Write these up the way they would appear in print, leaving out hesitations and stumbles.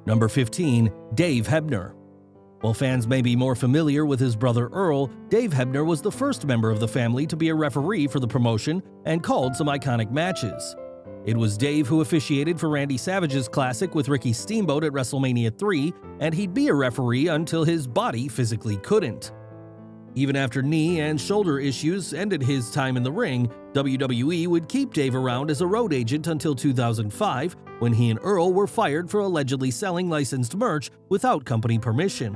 Number 15. Dave Hebner. While fans may be more familiar with his brother Earl, Dave Hebner was the first member of the family to be a referee for the promotion and called some iconic matches. It was Dave who officiated for Randy Savage's classic with Ricky Steamboat at WrestleMania 3, and he'd be a referee until his body physically couldn't. Even after knee and shoulder issues ended his time in the ring, WWE would keep Dave around as a road agent until 2005, when he and Earl were fired for allegedly selling licensed merch without company permission.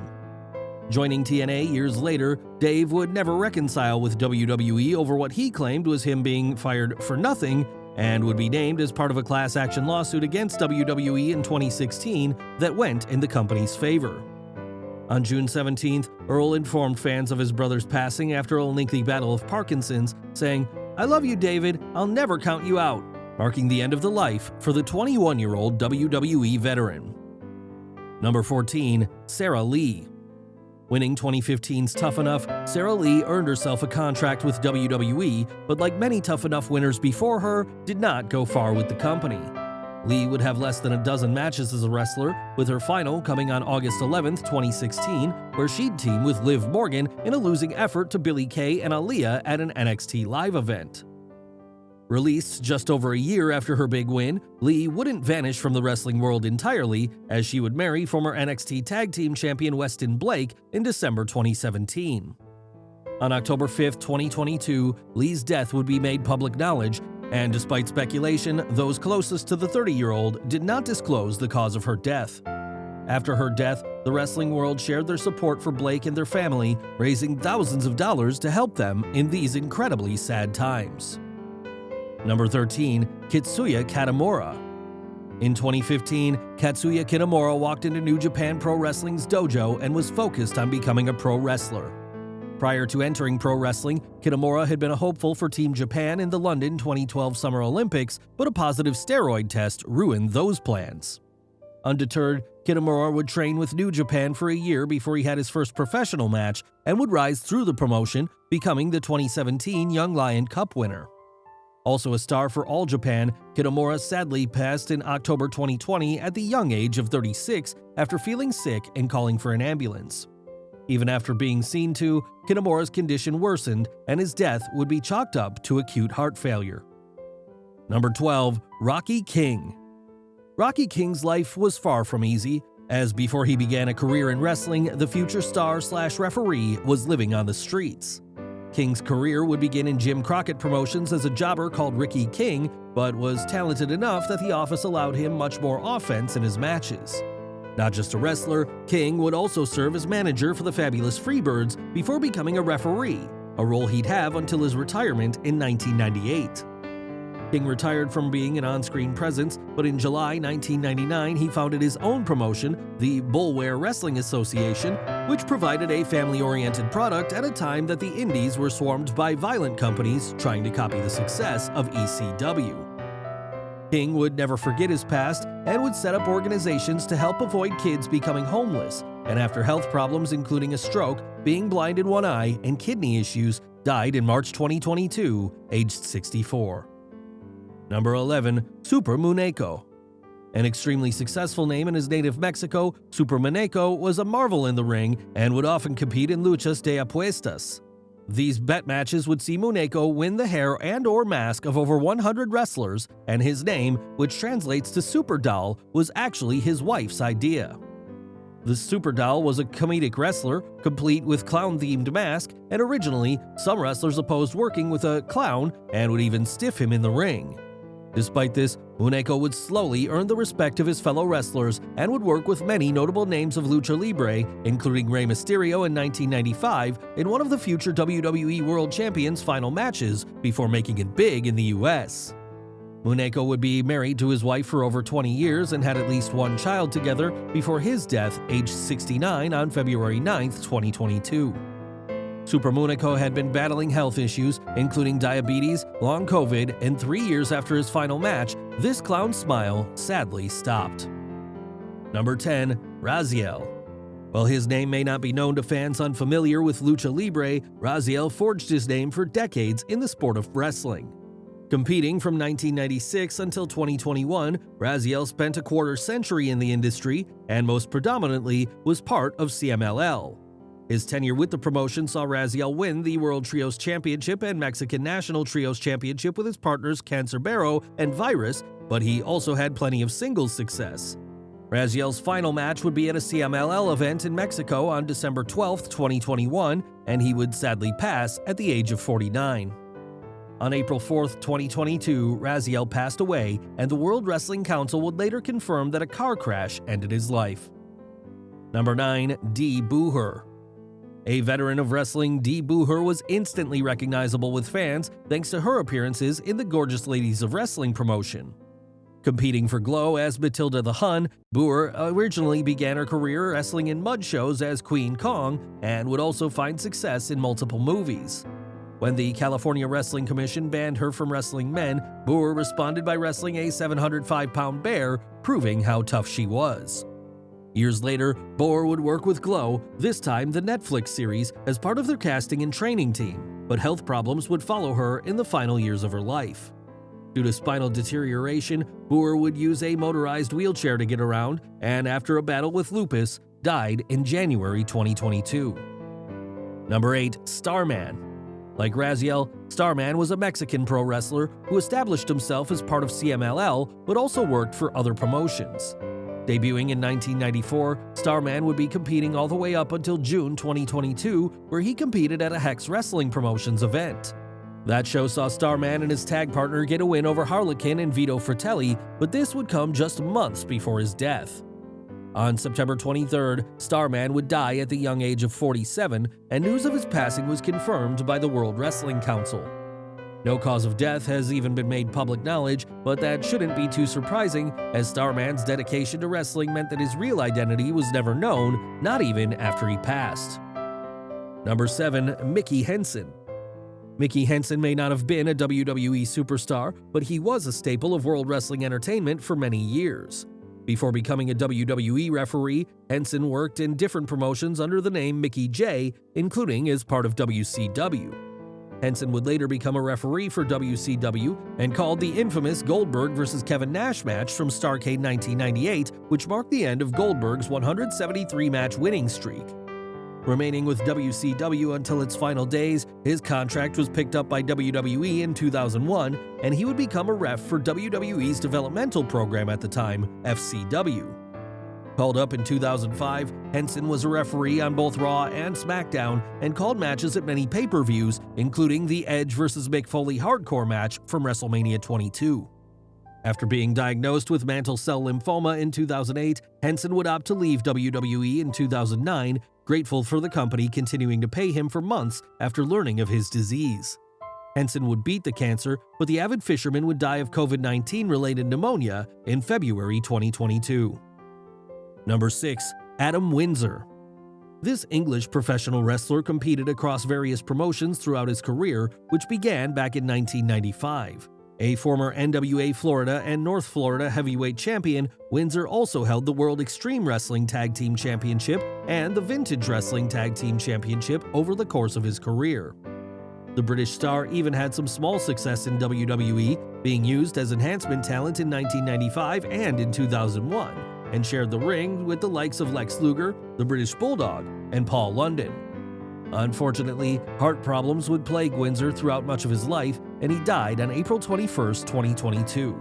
Joining TNA years later, Dave would never reconcile with WWE over what he claimed was him being fired for nothing, and would be named as part of a class action lawsuit against WWE in 2016 that went in the company's favor. On June 17th, Earl informed fans of his brother's passing after a lengthy battle of Parkinson's, saying, "I love you, David. I'll never count you out," marking the end of the life for the 21-year-old WWE veteran. Number 14. Sarah Lee. Winning 2015's Tough Enough, Sarah Lee earned herself a contract with WWE, but like many Tough Enough winners before her, did not go far with the company. Lee would have less than a dozen matches as a wrestler, with her final coming on August 11, 2016, where she'd team with Liv Morgan in a losing effort to Billie Kay and Aaliyah at an NXT Live event. Released just over a year after her big win, Lee wouldn't vanish from the wrestling world entirely, as she would marry former NXT Tag Team Champion Weston Blake in December 2017. On October 5, 2022, Lee's death would be made public knowledge, and despite speculation, those closest to the 30-year-old did not disclose the cause of her death. After her death, the wrestling world shared their support for Blake and their family, raising thousands of dollars to help them in these incredibly sad times. Number 13. Katsuya Kawamura. In 2015, Katsuya Kawamura walked into New Japan Pro Wrestling's dojo and was focused on becoming a pro wrestler. Prior to entering pro wrestling, Kawamura had been a hopeful for Team Japan in the London 2012 Summer Olympics, but a positive steroid test ruined those plans. Undeterred, Kawamura would train with New Japan for a year before he had his first professional match and would rise through the promotion, becoming the 2017 Young Lion Cup winner. Also a star for All Japan, Kawamura sadly passed in October 2020 at the young age of 36 after feeling sick and calling for an ambulance. Even after being seen to, Kawamura's condition worsened and his death would be chalked up to acute heart failure. Number 12. Rocky King. Rocky King's life was far from easy, as before he began a career in wrestling, the future star/referee was living on the streets. King's career would begin in Jim Crockett Promotions as a jobber called Ricky King, but was talented enough that the office allowed him much more offense in his matches. Not just a wrestler, King would also serve as manager for the Fabulous Freebirds before becoming a referee, a role he'd have until his retirement in 1998. King retired from being an on-screen presence, but in July 1999 he founded his own promotion, the Bulware Wrestling Association, which provided a family-oriented product at a time that the indies were swarmed by violent companies trying to copy the success of ECW. King would never forget his past and would set up organizations to help avoid kids becoming homeless, and after health problems including a stroke, being blind in one eye, and kidney issues, died in March 2022, aged 64. Number 11. Super Monaco. An extremely successful name in his native Mexico, Super Monaco was a marvel in the ring and would often compete in luchas de apuestas. These bet matches would see Monaco win the hair and/or mask of over 100 wrestlers, and his name, which translates to Super Doll, was actually his wife's idea. The Super Doll was a comedic wrestler, complete with clown-themed mask, and originally, some wrestlers opposed working with a clown and would even stiff him in the ring. Despite this, Monaco would slowly earn the respect of his fellow wrestlers and would work with many notable names of Lucha Libre, including Rey Mysterio in 1995 in one of the future WWE World Champions' final matches before making it big in the US. Monaco would be married to his wife for over 20 years and had at least one child together before his death, aged 69 on February 9, 2022. Super Monaco had been battling health issues, including diabetes, long COVID, and 3 years after his final match, this clown's smile sadly stopped. Number 10. Raziel. While his name may not be known to fans unfamiliar with Lucha Libre, Raziel forged his name for decades in the sport of wrestling. Competing from 1996 until 2021, Raziel spent a quarter century in the industry and most predominantly was part of CMLL. His tenure with the promotion saw Raziel win the World Trios Championship and Mexican National Trios Championship with his partners Cancerbero and Virus, but he also had plenty of singles success. Raziel's final match would be at a CMLL event in Mexico on December 12, 2021, and he would sadly pass at the age of 49. On April 4, 2022, Raziel passed away, and the World Wrestling Council would later confirm that a car crash ended his life. Number 9. Dee Bohr. A veteran of wrestling, Dee Bohr was instantly recognizable with fans thanks to her appearances in the Gorgeous Ladies of Wrestling promotion. Competing for Glow as Matilda the Hun, Bohr originally began her career wrestling in mud shows as Queen Kong and would also find success in multiple movies. When the California Wrestling Commission banned her from wrestling men, Bohr responded by wrestling a 705-pound bear, proving how tough she was. Years later, Bohr would work with Glow, this time the Netflix series, as part of their casting and training team, but health problems would follow her in the final years of her life. Due to spinal deterioration, Bohr would use a motorized wheelchair to get around, and after a battle with lupus, died in January 2022. Number 8. Starman. Like Raziel, Starman was a Mexican pro wrestler who established himself as part of CMLL but also worked for other promotions. Debuting in 1994, Starman would be competing all the way up until June 2022, where he competed at a Hex Wrestling Promotions event. That show saw Starman and his tag partner get a win over Harlequin and Vito Fratelli, but this would come just months before his death. On September 23rd, Starman would die at the young age of 47, and news of his passing was confirmed by the World Wrestling Council. No cause of death has even been made public knowledge, but that shouldn't be too surprising, as Starman's dedication to wrestling meant that his real identity was never known, not even after he passed. Number 7. Mickey Henson. Mickey Henson may not have been a WWE superstar, but he was a staple of World Wrestling Entertainment for many years. Before becoming a WWE referee, Henson worked in different promotions under the name Mickey J, including as part of WCW. Henson would later become a referee for WCW and called the infamous Goldberg vs. Kevin Nash match from Starrcade 1998, which marked the end of Goldberg's 173-match winning streak. Remaining with WCW until its final days, his contract was picked up by WWE in 2001, and he would become a ref for WWE's developmental program at the time, FCW. Called up in 2005, Henson was a referee on both Raw and SmackDown and called matches at many pay-per-views, including the Edge vs. Mick Foley hardcore match from WrestleMania 22. After being diagnosed with mantle cell lymphoma in 2008, Henson would opt to leave WWE in 2009, grateful for the company continuing to pay him for months after learning of his disease. Henson would beat the cancer, but the avid fisherman would die of COVID-19 related pneumonia in February 2022. Number 6. Adam Windsor. This English professional wrestler competed across various promotions throughout his career, which began back in 1995. A former NWA Florida and North Florida heavyweight champion, Windsor also held the World Extreme Wrestling Tag Team Championship and the Vintage Wrestling Tag Team Championship over the course of his career. The British star even had some small success in WWE, being used as enhancement talent in 1995 and in 2001, and shared the ring with the likes of Lex Luger, the British Bulldog, and Paul London. Unfortunately, heart problems would plague Windsor throughout much of his life, and he died on April 21, 2022.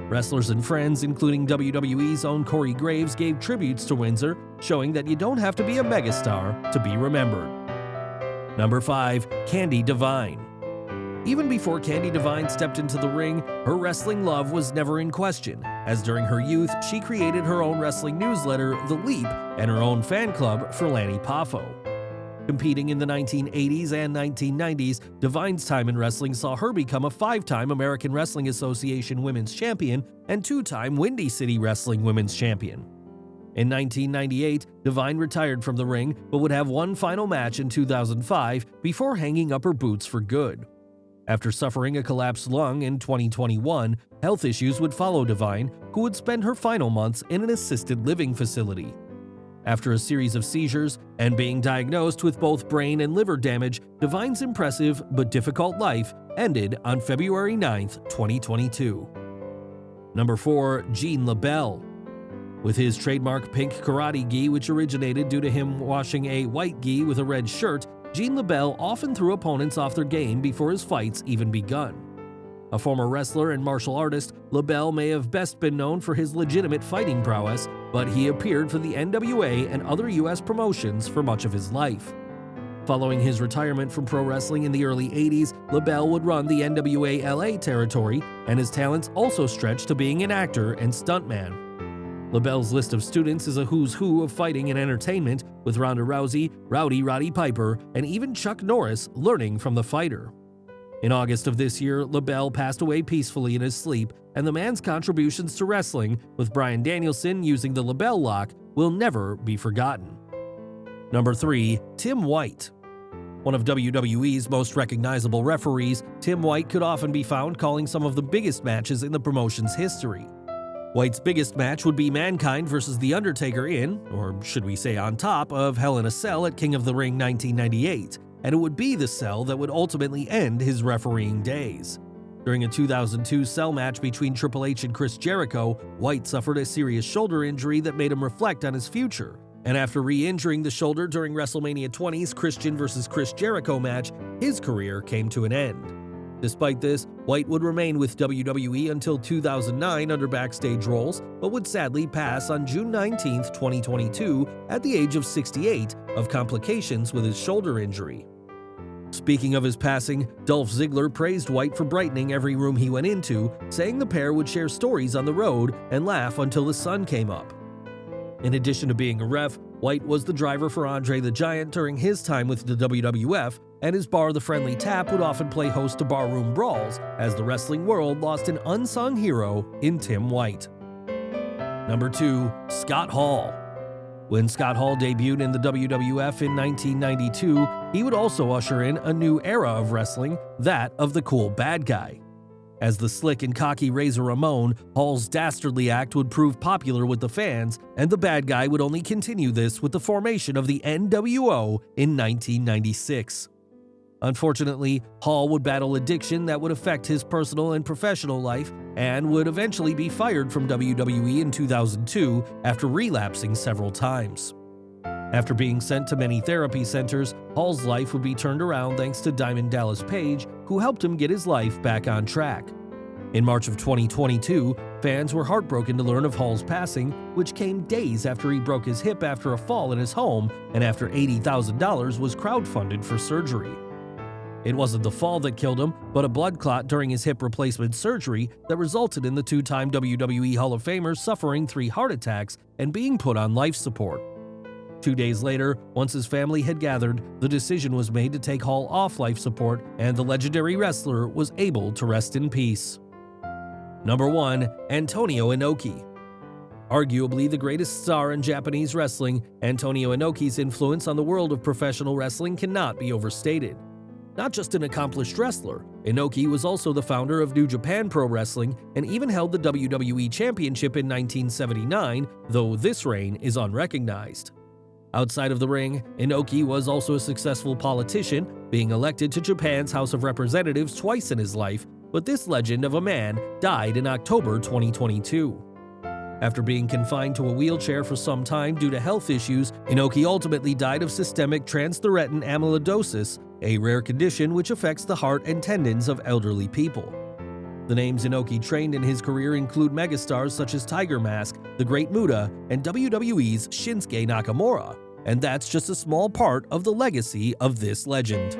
Wrestlers and friends, including WWE's own Corey Graves, gave tributes to Windsor, showing that you don't have to be a megastar to be remembered. Number 5. Candy Devine. Even before Candy Devine stepped into the ring, her wrestling love was never in question, as during her youth she created her own wrestling newsletter, The Leap, and her own fan club for Lanny Poffo. Competing in the 1980s and 1990s, Devine's time in wrestling saw her become a 5-time American Wrestling Association Women's Champion and 2-time Windy City Wrestling Women's Champion. In 1998, Devine retired from the ring but would have one final match in 2005 before hanging up her boots for good. After suffering a collapsed lung in 2021, health issues would follow Devine, who would spend her final months in an assisted living facility. After a series of seizures and being diagnosed with both brain and liver damage, Devine's impressive but difficult life ended on February 9, 2022. Number 4. Gene LaBelle. With his trademark pink karate gi, which originated due to him washing a white gi with a red shirt, Gene LaBelle often threw opponents off their game before his fights even begun. A former wrestler and martial artist, LaBelle may have best been known for his legitimate fighting prowess, but he appeared for the NWA and other US promotions for much of his life. Following his retirement from pro wrestling in the early 80s, LaBelle would run the NWA LA territory, and his talents also stretched to being an actor and stuntman. LaBelle's list of students is a who's who of fighting and entertainment, with Ronda Rousey, Rowdy Roddy Piper, and even Chuck Norris learning from the fighter. In August of this year, LaBelle passed away peacefully in his sleep, and the man's contributions to wrestling, with Bryan Danielson using the LaBelle lock, will never be forgotten. Number 3. Tim White. One of WWE's most recognizable referees, Tim White could often be found calling some of the biggest matches in the promotion's history. White's biggest match would be Mankind versus The Undertaker in, or should we say on top, of Hell in a Cell at King of the Ring 1998, and it would be the cell that would ultimately end his refereeing days. During a 2002 cell match between Triple H and Chris Jericho, White suffered a serious shoulder injury that made him reflect on his future, and after re-injuring the shoulder during WrestleMania 20's Christian vs. Chris Jericho match, his career came to an end. Despite this, White would remain with WWE until 2009 under backstage roles, but would sadly pass on June 19, 2022, at the age of 68, of complications with his shoulder injury. Speaking of his passing, Dolph Ziggler praised White for brightening every room he went into, saying the pair would share stories on the road and laugh until the sun came up. In addition to being a ref, White was the driver for Andre the Giant during his time with the WWF, and his bar The Friendly Tap would often play host to barroom brawls, as the wrestling world lost an unsung hero in Tim White. Number 2. Scott Hall. When Scott Hall debuted in the WWF in 1992, he would also usher in a new era of wrestling, that of the cool bad guy. As the slick and cocky Razor Ramon, Hall's dastardly act would prove popular with the fans, and the bad guy would only continue this with the formation of the NWO in 1996. Unfortunately, Hall would battle addiction that would affect his personal and professional life, and would eventually be fired from WWE in 2002 after relapsing several times. After being sent to many therapy centers, Hall's life would be turned around thanks to Diamond Dallas Page, who helped him get his life back on track. In March of 2022, fans were heartbroken to learn of Hall's passing, which came days after he broke his hip after a fall in his home and after $80,000 was crowdfunded for surgery. It wasn't the fall that killed him, but a blood clot during his hip replacement surgery that resulted in the two-time WWE Hall of Famer suffering 3 heart attacks and being put on life support. 2 days later, once his family had gathered, the decision was made to take Hall off life support, and the legendary wrestler was able to rest in peace. Number 1. Antonio Inoki. Arguably the greatest star in Japanese wrestling, Antonio Inoki's influence on the world of professional wrestling cannot be overstated. Not just an accomplished wrestler, Inoki was also the founder of New Japan Pro Wrestling and even held the WWE Championship in 1979, though this reign is unrecognized. Outside of the ring, Inoki was also a successful politician, being elected to Japan's House of Representatives twice in his life, but this legend of a man died in October 2022. After being confined to a wheelchair for some time due to health issues, Inoki ultimately died of systemic transthyretin amyloidosis, a rare condition which affects the heart and tendons of elderly people. The names Inoki trained in his career include megastars such as Tiger Mask, The Great Muta, and WWE's Shinsuke Nakamura, and that's just a small part of the legacy of this legend.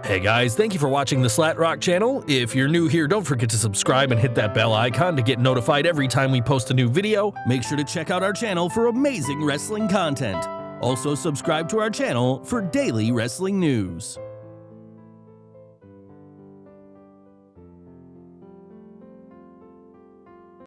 Hey guys, thank you for watching the SlatRock channel. If you're new here, don't forget to subscribe and hit that bell icon to get notified every time we post a new video. Make sure to check out our channel for amazing wrestling content. Also, subscribe to our channel for daily wrestling news.